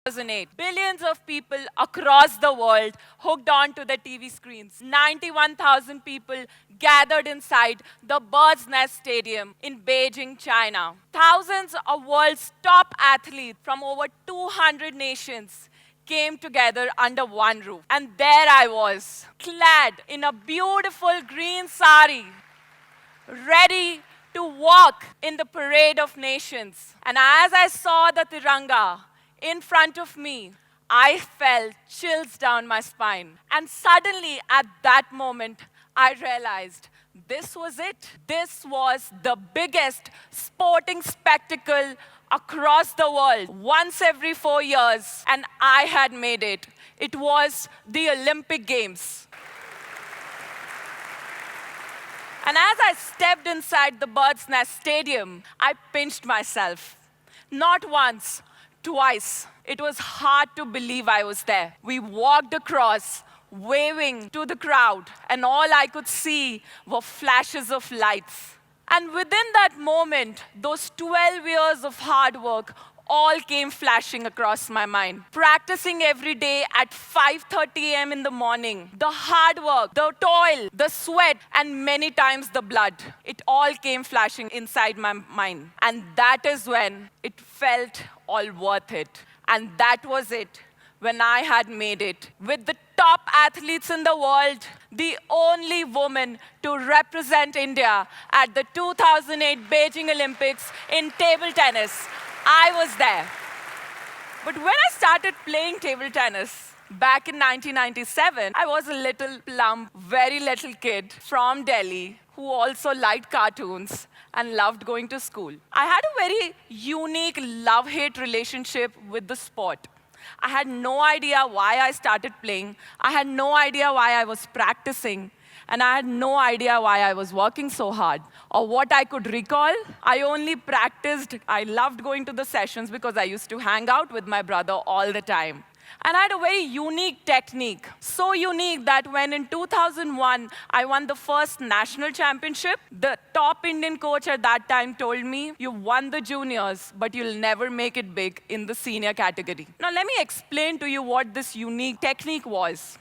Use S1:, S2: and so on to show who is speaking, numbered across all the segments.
S1: 2008, billions of people across the world hooked onto the TV screens. 91,000 people gathered inside the Bird's Nest Stadium in Beijing, China. Thousands of world's top athletes from over 200 nations came together under one roof. And there I was, clad in a beautiful green sari, ready to walk in the parade of nations. And as I saw the Tiranga in front of me, I felt chills down my spine. And suddenly, at that moment, I realized this was it. This was the biggest sporting spectacle across the world, once every 4 years, and I had made it. It was the Olympic Games. And as I stepped inside the Bird's Nest Stadium, I pinched myself. Not once, twice. It was hard to believe I was there. We walked across, waving to the crowd, and all I could see were flashes of lights. And within that moment, those 12 years of hard work all came flashing across my mind. Practicing every day at 5:30 a.m. in the morning, the hard work, the toil, the sweat, and many times the blood, it all came flashing inside my mind. And that is when it felt all worth it. And that was it, when I had made it. With the top athletes in the world, the only woman to represent India at the 2008 Beijing Olympics in table tennis. I was there. But when I started playing table tennis back in 1997, I was a little plump, very little kid from Delhi who also liked cartoons and loved going to school. I had a very unique love-hate relationship with the sport. I had no idea why I started playing. I had no idea why I was practicing. And I had no idea why I was working so hard. Or what I could recall, I only practiced. I loved going to the sessions because I used to hang out with my brother all the time. And I had a very unique technique. So unique that when in 2001, I won the first national championship, the top Indian coach at that time told me, you won the juniors, but you'll never make it big in the senior category. Now let me explain to you what this unique technique was.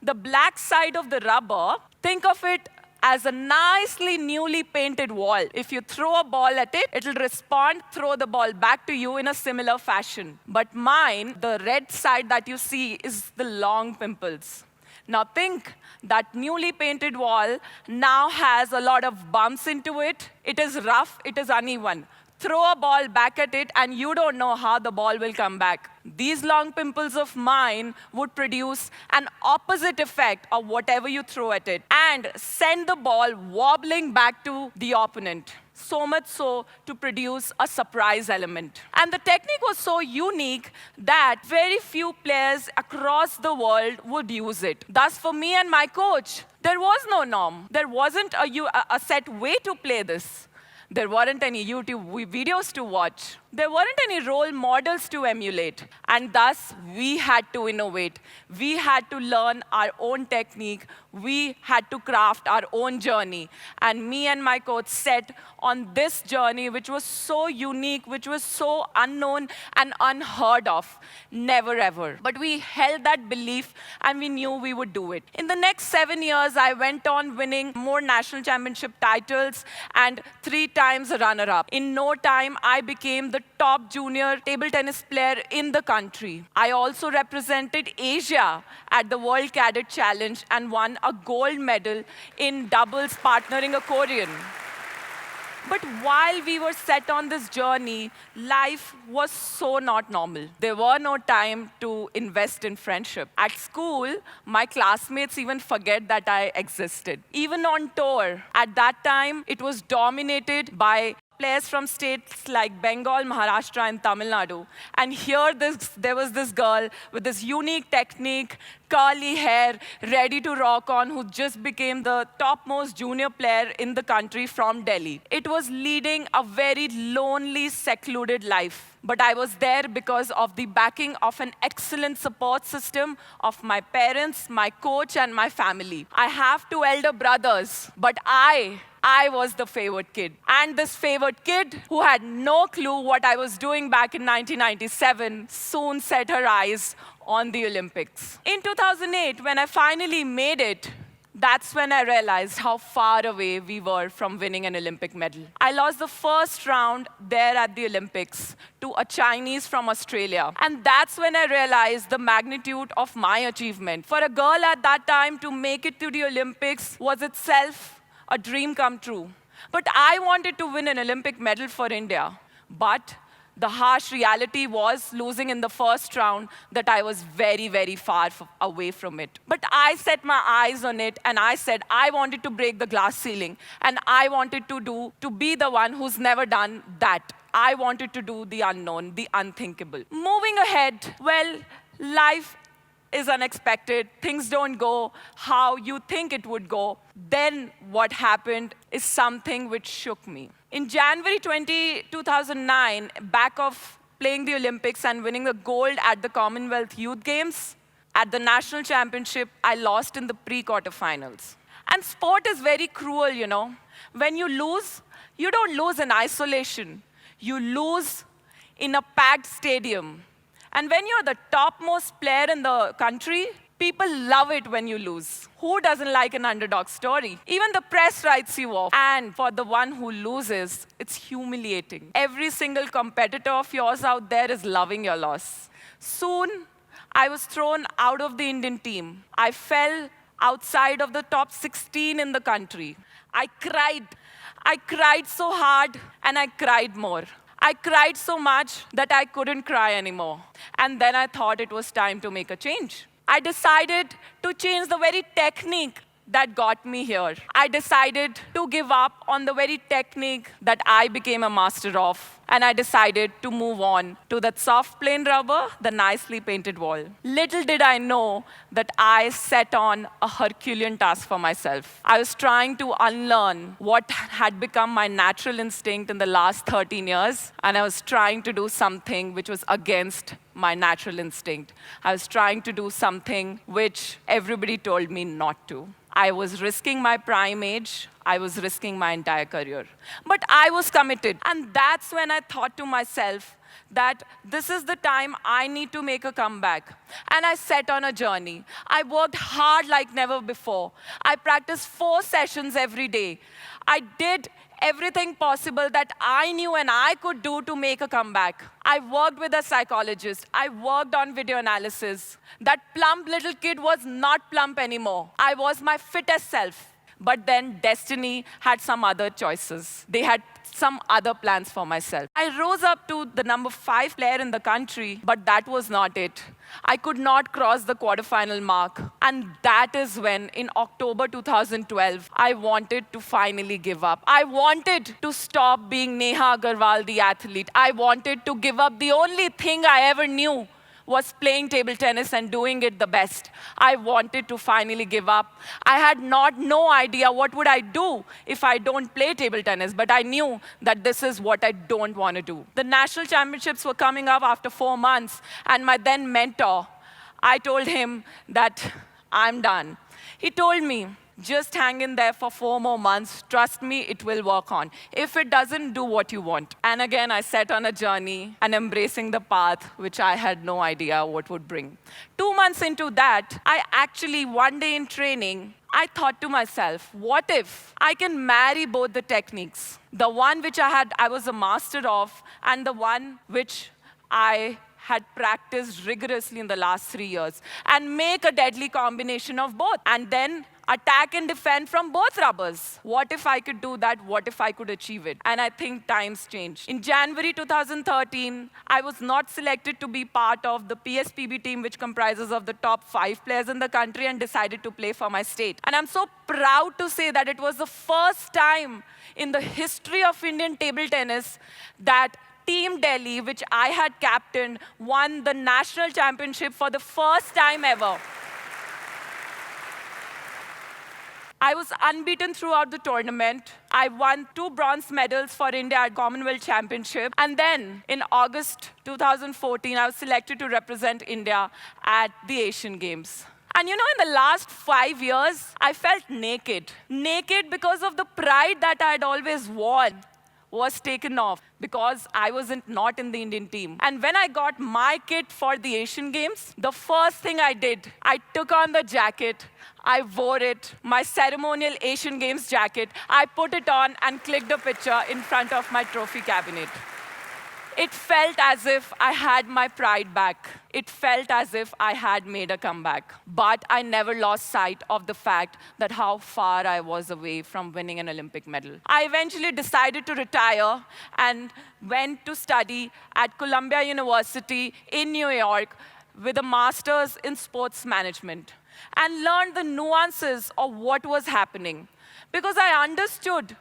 S1: The black side of the rubber, think of it as a nicely newly painted wall. If you throw a ball at it, it'll respond, throw the ball back to you in a similar fashion. But mine, the red side that you see, is the long pimples. Now think that newly painted wall now has a lot of bumps into it. It is rough, it is uneven. Throw a ball back at it and you don't know how the ball will come back. These long pimples of mine would produce an opposite effect of whatever you throw at it and send the ball wobbling back to the opponent. So much so to produce a surprise element. And the technique was so unique that very few players across the world would use it. Thus, for me and my coach, there was no norm. There wasn't a set way to play this. There weren't any YouTube videos to watch. There weren't any role models to emulate. And thus, we had to innovate. We had to learn our own technique. We had to craft our own journey. And me and my coach set on this journey, which was so unique, which was so unknown and unheard of. Never ever. But we held that belief and we knew we would do it. In the next 7 years, I went on winning more national championship titles and 3 times a runner-up. In no time, I became the top junior table tennis player in the country. I also represented Asia at the World Cadet Challenge and won a gold medal in doubles partnering a Korean. But while we were set on this journey, life was so not normal. There were no time to invest in friendship. At school, my classmates even forget that I existed. Even on tour, at that time, it was dominated by players from states like Bengal, Maharashtra, and Tamil Nadu. And here there was this girl with this unique technique, curly hair, ready to rock on, who just became the topmost junior player in the country from Delhi. It was leading a very lonely, secluded life. But I was there because of the backing of an excellent support system of my parents, my coach, and my family. I have 2 elder brothers, but I I was the favored kid. And this favored kid, who had no clue what I was doing back in 1997, soon set her eyes on the Olympics. In 2008, when I finally made it, that's when I realized how far away we were from winning an Olympic medal. I lost the first round there at the Olympics to a Chinese from Australia. And that's when I realized the magnitude of my achievement. For a girl at that time to make it to the Olympics was itself a dream come true. But I wanted to win an Olympic medal for India. But the harsh reality was losing in the first round, that I was very, very far away from it. But I set my eyes on it and I said I wanted to break the glass ceiling and I wanted to be the one who's never done that. I wanted to do the unknown, the unthinkable. Moving ahead, well, life is unexpected. Things don't go how you think it would go. Then what happened is something which shook me. In January 2009, back of playing the Olympics and winning the gold at the Commonwealth Youth Games, at the national championship, I lost in the pre-quarterfinals. And sport is very cruel, you know. When you lose, you don't lose in isolation. You lose in a packed stadium. And when you're the topmost player in the country, people love it when you lose. Who doesn't like an underdog story? Even the press writes you off. And for the one who loses, it's humiliating. Every single competitor of yours out there is loving your loss. Soon, I was thrown out of the Indian team. I fell outside of the top 16 in the country. I cried. I cried so hard, and I cried more. I cried so much that I couldn't cry anymore. And then I thought it was time to make a change. I decided to change the very technique that got me here. I decided to give up on the very technique that I became a master of. And I decided to move on to that soft plain rubber, the nicely painted wall. Little did I know that I set on a Herculean task for myself. I was trying to unlearn what had become my natural instinct in the last 13 years, and I was trying to do something which was against my natural instinct. I was trying to do something which everybody told me not to. I was risking my prime age. I was risking my entire career. But I was committed. And that's when I thought to myself that this is the time I need to make a comeback. And I set on a journey. I worked hard like never before. I practiced 4 sessions every day. I did everything possible that I knew and I could do to make a comeback. I worked with a psychologist. I worked on video analysis. That plump little kid was not plump anymore. I was my fittest self. But then destiny had some other choices. They had some other plans for myself. I rose up to the number 5 player in the country, but that was not it. I could not cross the quarterfinal mark. And that is when, in October 2012, I wanted to finally give up. I wanted to stop being Neha Agarwal, the athlete. I wanted to give up the only thing I ever knew was playing table tennis and doing it the best. I wanted to finally give up. I had no idea what would I do if I don't play table tennis, but I knew that this is what I don't want to do. The national championships were coming up after 4 months, and my then mentor, I told him that I'm done. He told me, just hang in there for 4 more months. Trust me, it will work on. If it doesn't, do what you want. And again, I set on a journey and embracing the path which I had no idea what would bring. 2 months into that, I actually, one day in training, I thought to myself, what if I can marry both the techniques? The one which I was a master of, and the one which I had practiced rigorously in the last 3 years, and make a deadly combination of both. And then attack and defend from both rubbers. What if I could do that? What if I could achieve it? And I think times changed. In January 2013, I was not selected to be part of the PSPB team, which comprises of the top 5 players in the country, and decided to play for my state. And I'm so proud to say that it was the first time in the history of Indian table tennis that Team Delhi, which I had captained, won the national championship for the first time ever. I was unbeaten throughout the tournament. I won 2 bronze medals for India at Commonwealth Championship. And then in August 2014, I was selected to represent India at the Asian Games. And in the last 5 years, I felt naked. Naked because of the pride that I had always worn was taken off because I wasn't not in the Indian team. And when I got my kit for the Asian Games, the first thing I did, I took on the jacket, I wore it, my ceremonial Asian Games jacket, I put it on and clicked a picture in front of my trophy cabinet. It felt as if I had my pride back. It felt as if I had made a comeback. But I never lost sight of the fact that how far I was away from winning an Olympic medal. I eventually decided to retire and went to study at Columbia University in New York with a master's in sports management and learned the nuances of what was happening. Because I understood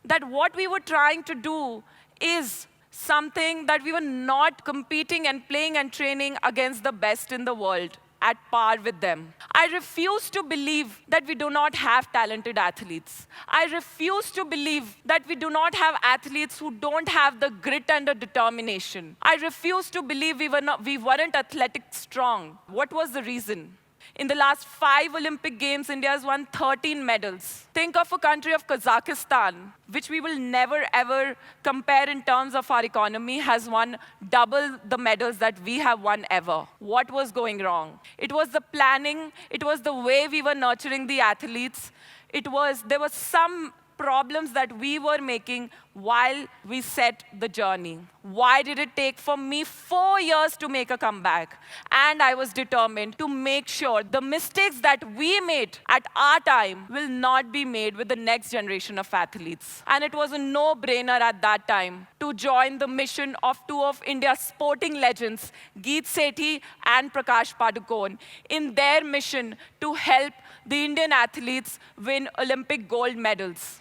S1: that what we were trying to do is something that we were not competing and playing and training against the best in the world at par with them. I refuse to believe that we do not have talented athletes. I refuse to believe that we do not have athletes who don't have the grit and the determination. I refuse to believe we weren't athletic strong. What was the reason? In the last 5 Olympic Games, India has won 13 medals. Think of a country of Kazakhstan, which we will never ever compare in terms of our economy, has won double the medals that we have won ever. What was going wrong? It was the planning, it was the way we were nurturing the athletes. There was some problems that we were making while we set the journey. Why did it take for me 4 years to make a comeback? And I was determined to make sure the mistakes that we made at our time will not be made with the next generation of athletes. And it was a no-brainer at that time to join the mission of two of India's sporting legends, Geet Sethi and Prakash Padukone, in their mission to help the Indian athletes win Olympic gold medals.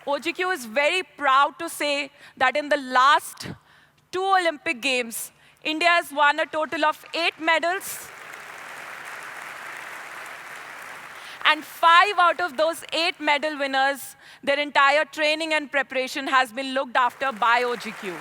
S1: OGQ is very proud to say that in the last 2 Olympic Games, India has won a total of 8 medals. And 5 out of those 8 medal winners, their entire training and preparation has been looked after by OGQ.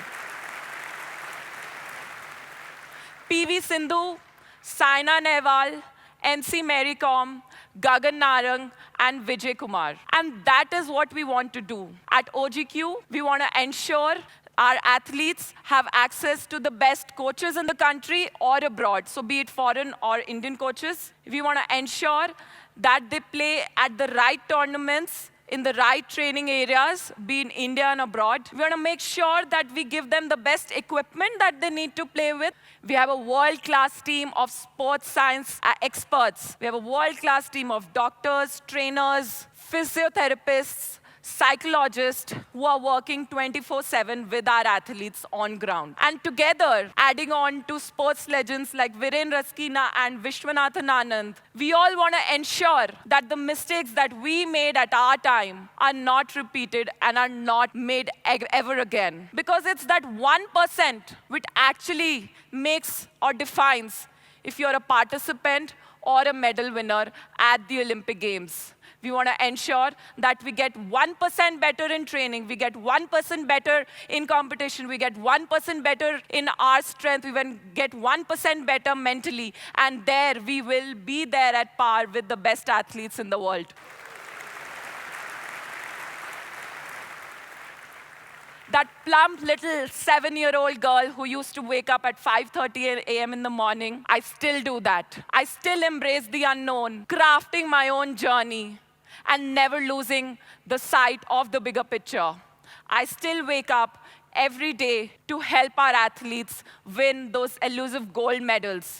S1: PV Sindhu, Saina Nehwal, NC Mary Kom, Gagan Narang, and Vijay Kumar. And that is what we want to do. At OGQ, we want to ensure our athletes have access to the best coaches in the country or abroad, so be it foreign or Indian coaches. We want to ensure that they play at the right tournaments, in the right training areas, be in India and abroad. We want to make sure that we give them the best equipment that they need to play with. We have a world-class team of sports science experts. We have a world-class team of doctors, trainers, physiotherapists, psychologists who are working 24/7 with our athletes on ground. And together, adding on to sports legends like Viren Raskina and Vishwanathan Anand, we all want to ensure that the mistakes that we made at our time are not repeated and are not made ever again. Because it's that 1% which actually makes or defines if you're a participant or a medal winner at the Olympic Games. We want to ensure that we get 1% better in training, we get 1% better in competition, we get 1% better in our strength, we will get 1% better mentally, and there we will be there at par with the best athletes in the world. That plump little 7-year-old girl who used to wake up at 5:30 a.m. in the morning, I still do that. I still embrace the unknown, crafting my own journey, and never losing the sight of the bigger picture. I still wake up every day to help our athletes win those elusive gold medals.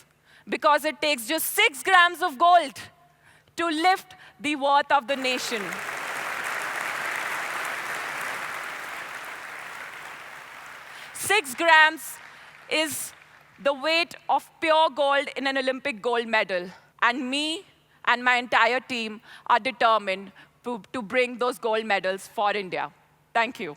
S1: Because it takes just 6 grams of gold to lift the worth of the nation. Six grams is the weight of pure gold in an Olympic gold medal. And me and my entire team are determined to bring those gold medals for India. Thank you.